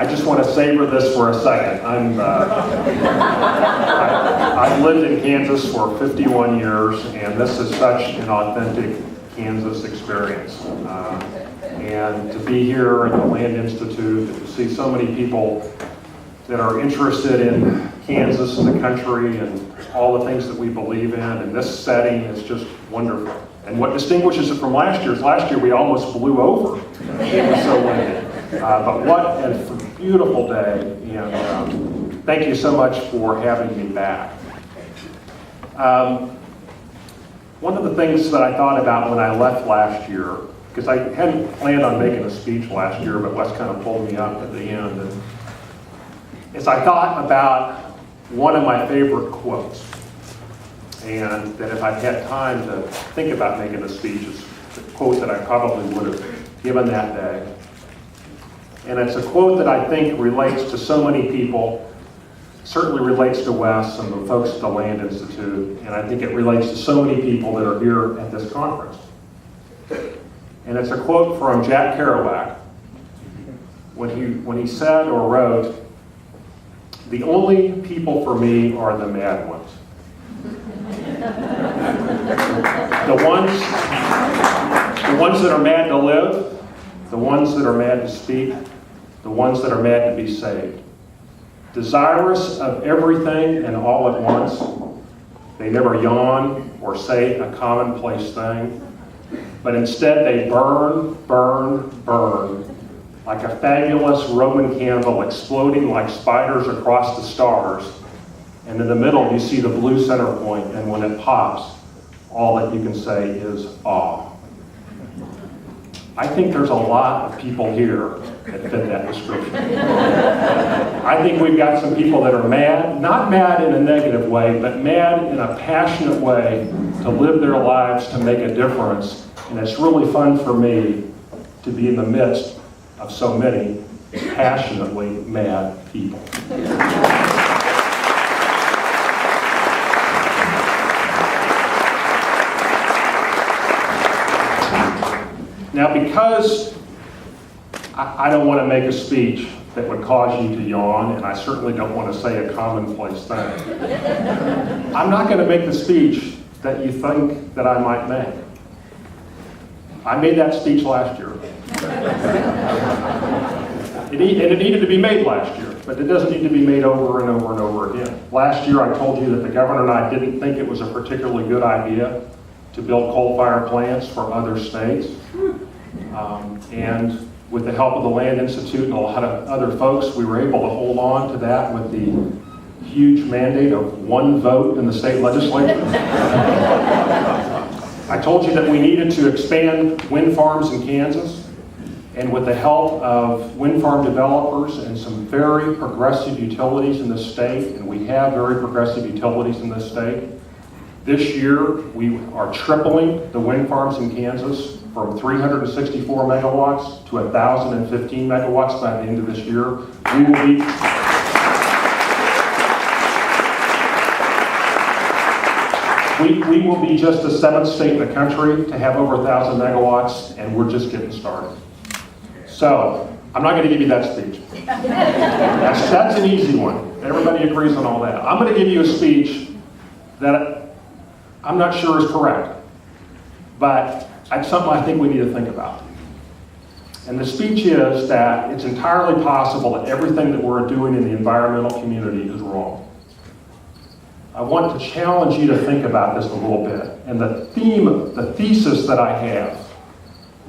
I just want to savor this for a second. I've lived in Kansas for 51 years, and this is such an authentic Kansas experience. And to be here at the Land Institute, to see so many people that are interested in Kansas and the country and all the things that we believe in, and this setting is just wonderful. And what distinguishes it from last year is last year we almost blew over. It was so windy. But what a beautiful day, and thank you so much for having me back. One of the things that I thought about when I left last year, because I hadn't planned on making a speech last year, but Wes kind of pulled me up at the end, and is I thought about one of my favorite quotes, and that if I'd had time to think about making a speech, it's the quote that I probably would have given that day. And it's a quote that I think relates to so many people, certainly relates to Wes and the folks at the Land Institute, and I think it relates to so many people that are here at this conference. And it's a quote from Jack Kerouac when he said or wrote, "The only people for me are the mad ones." The ones that are mad to live, the ones that are mad to speak, the ones that are mad to be saved. Desirous of everything and all at once, they never yawn or say a commonplace thing, but instead they burn, burn, burn, like a fabulous Roman candle exploding like spiders across the stars. And in the middle you see the blue center point, and when it pops, all that you can say is awe. I think there's a lot of people here that fit that description. I think we've got some people that are mad, not mad in a negative way, but mad in a passionate way to live their lives to make a difference. And it's really fun for me to be in the midst of so many passionately mad people. Now, because I don't want to make a speech that would cause you to yawn, and I certainly don't want to say a commonplace thing, I'm not going to make the speech that you think that I might make. I made that speech last year. It needed to be made last year, but it doesn't need to be made over and over and over again. Last year I told you that the governor and I didn't think it was a particularly good idea to build coal-fired plants for other states. And with the help of the Land Institute and a lot of other folks, we were able to hold on to that with the huge mandate of one vote in the state legislature. I told you that we needed to expand wind farms in Kansas, and with the help of wind farm developers and some very progressive utilities in the state, and we have very progressive utilities in this state, this year we are tripling the wind farms in Kansas from 364 megawatts to 1,015 megawatts by the end of this year. We will be just the 7th state in the country to have over 1,000 megawatts, and we're just getting started. So, I'm not going to give you that speech. That's an easy one. Everybody agrees on all that. I'm going to give you a speech that I'm not sure is correct, but it's something I think we need to think about. And the speech is that it's entirely possible that everything that we're doing in the environmental community is wrong. I want to challenge you to think about this a little bit. And the thesis that I have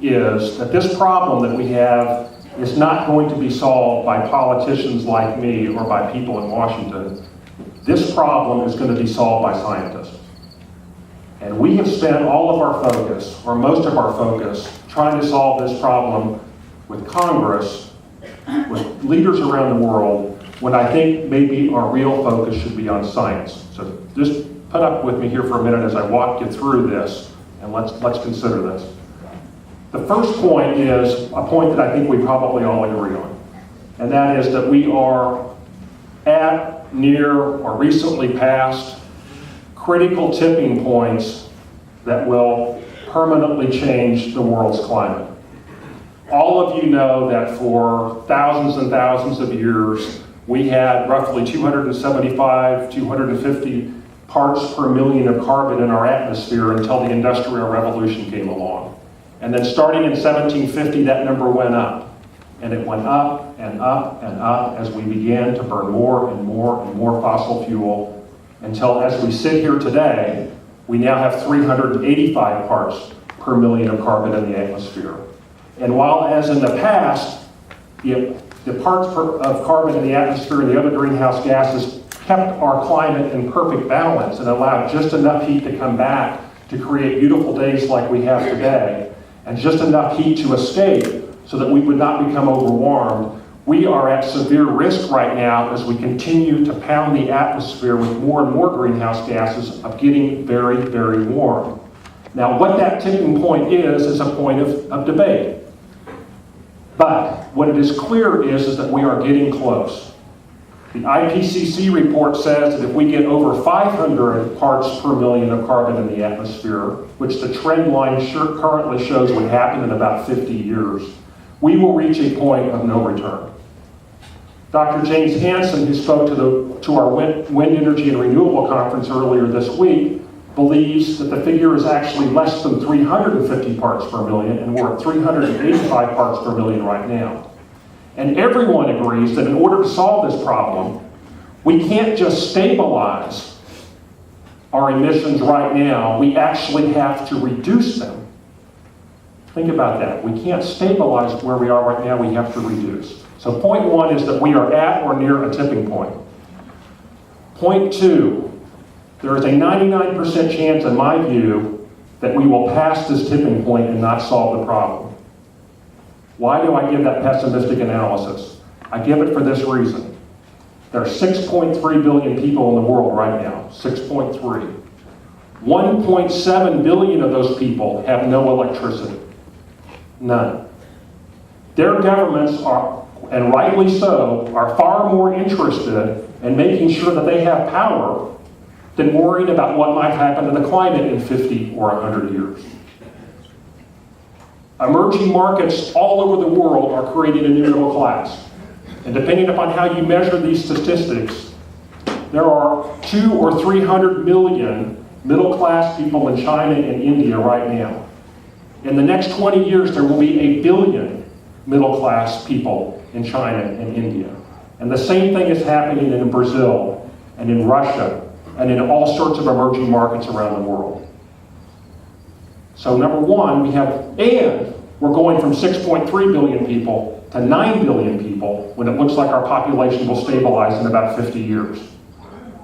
is that this problem that we have is not going to be solved by politicians like me or by people in Washington. This problem is going to be solved by scientists. And we have spent all of our focus, or most of our focus, trying to solve this problem with Congress, with leaders around the world, when I think maybe our real focus should be on science. So just put up with me here for a minute as I walk you through this, and let's consider this. The first point is a point that I think we probably all agree on, and that is that we are at, near, or recently past critical tipping points that will permanently change the world's climate. All of you know that for thousands and thousands of years, we had roughly 275, 250 parts per million of carbon in our atmosphere until the Industrial Revolution came along. And then starting in 1750, that number went up. And it went up and up and up as we began to burn more and more and more fossil fuel until, as we sit here today, we now have 385 parts per million of carbon in the atmosphere. And while, as in the past, the parts of carbon in the atmosphere and the other greenhouse gases kept our climate in perfect balance and allowed just enough heat to come back to create beautiful days like we have today, and just enough heat to escape so that we would not become overwarmed, we are at severe risk right now as we continue to pound the atmosphere with more and more greenhouse gases of getting very, very warm. Now, what that tipping point is a point of debate. But what it is clear is that we are getting close. The IPCC report says that if we get over 500 parts per million of carbon in the atmosphere, which the trend line currently shows would happen in about 50 years, we will reach a point of no return. Dr. James Hansen, who spoke to our Wind Energy and Renewable Conference earlier this week, believes that the figure is actually less than 350 parts per million, and we're at 385 parts per million right now. And everyone agrees that in order to solve this problem, we can't just stabilize our emissions right now, we actually have to reduce them. Think about that. We can't stabilize where we are right now, we have to reduce. So point one is that we are at or near a tipping point. Point two, there is a 99% chance, in my view, that we will pass this tipping point and not solve the problem. Why do I give that pessimistic analysis? I give it for this reason. There are 6.3 billion people in the world right now, 6.3. 1.7 billion of those people have no electricity. None. Their governments are, and rightly so, are far more interested in making sure that they have power than worrying about what might happen to the climate in 50 or 100 years. Emerging markets all over the world are creating a new middle class. And depending upon how you measure these statistics, there are 200 or 300 million middle class people in China and India right now. In the next 20 years, there will be 1 billion middle class people in China and India. And the same thing is happening in Brazil and in Russia and in all sorts of emerging markets around the world. So number one, we're going from 6.3 billion people to 9 billion people when it looks like our population will stabilize in about 50 years.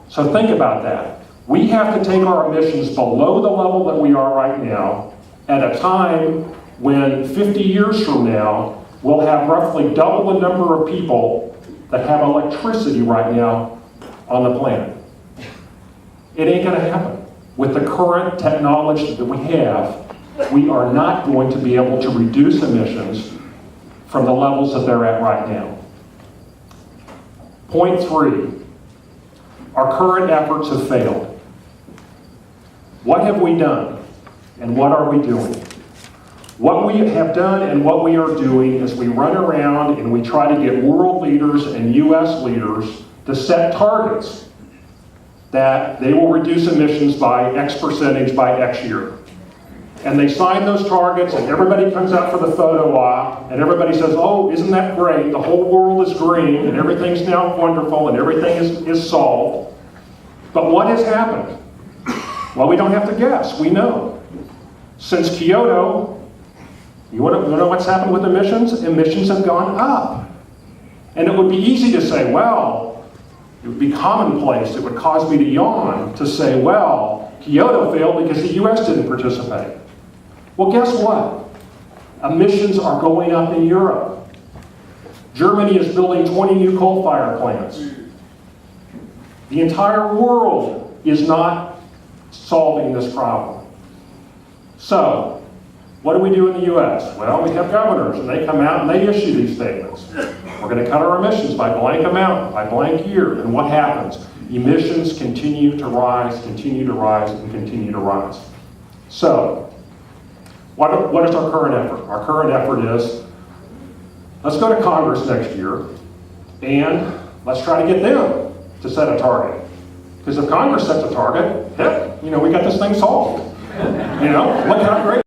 So think about that. We have to take our emissions below the level that we are right now at a time when 50 years from now, we'll have roughly double the number of people that have electricity right now on the planet. It ain't gonna happen. With the current technology that we have, we are not going to be able to reduce emissions from the levels that they're at right now. Point three, our current efforts have failed. What have we done and what are we doing? What we have done and what we are doing is we run around and we try to get world leaders and US leaders to set targets that they will reduce emissions by X percentage by X year. And they sign those targets and everybody comes out for the photo op and everybody says, oh, isn't that great? The whole world is green and everything's now wonderful and everything is solved. But what has happened? Well, we don't have to guess, we know. Since Kyoto, you want to know what's happened with emissions? Emissions have gone up. And it would be easy to say, well, it would be commonplace, it would cause me to yawn to say, well, Kyoto failed because the US didn't participate. Well, guess what? Emissions are going up in Europe. Germany is building 20 new coal-fired plants. The entire world is not solving this problem. So, what do we do in the US? Well, we have governors, and they come out and they issue these statements. We're going to cut our emissions by blank amount, by blank year. And what happens? Emissions continue to rise, and continue to rise. So, what is our current effort? Our current effort is Let's go to Congress next year, and let's try to get them to set a target. Because if Congress sets a target, we got this thing solved. Look how great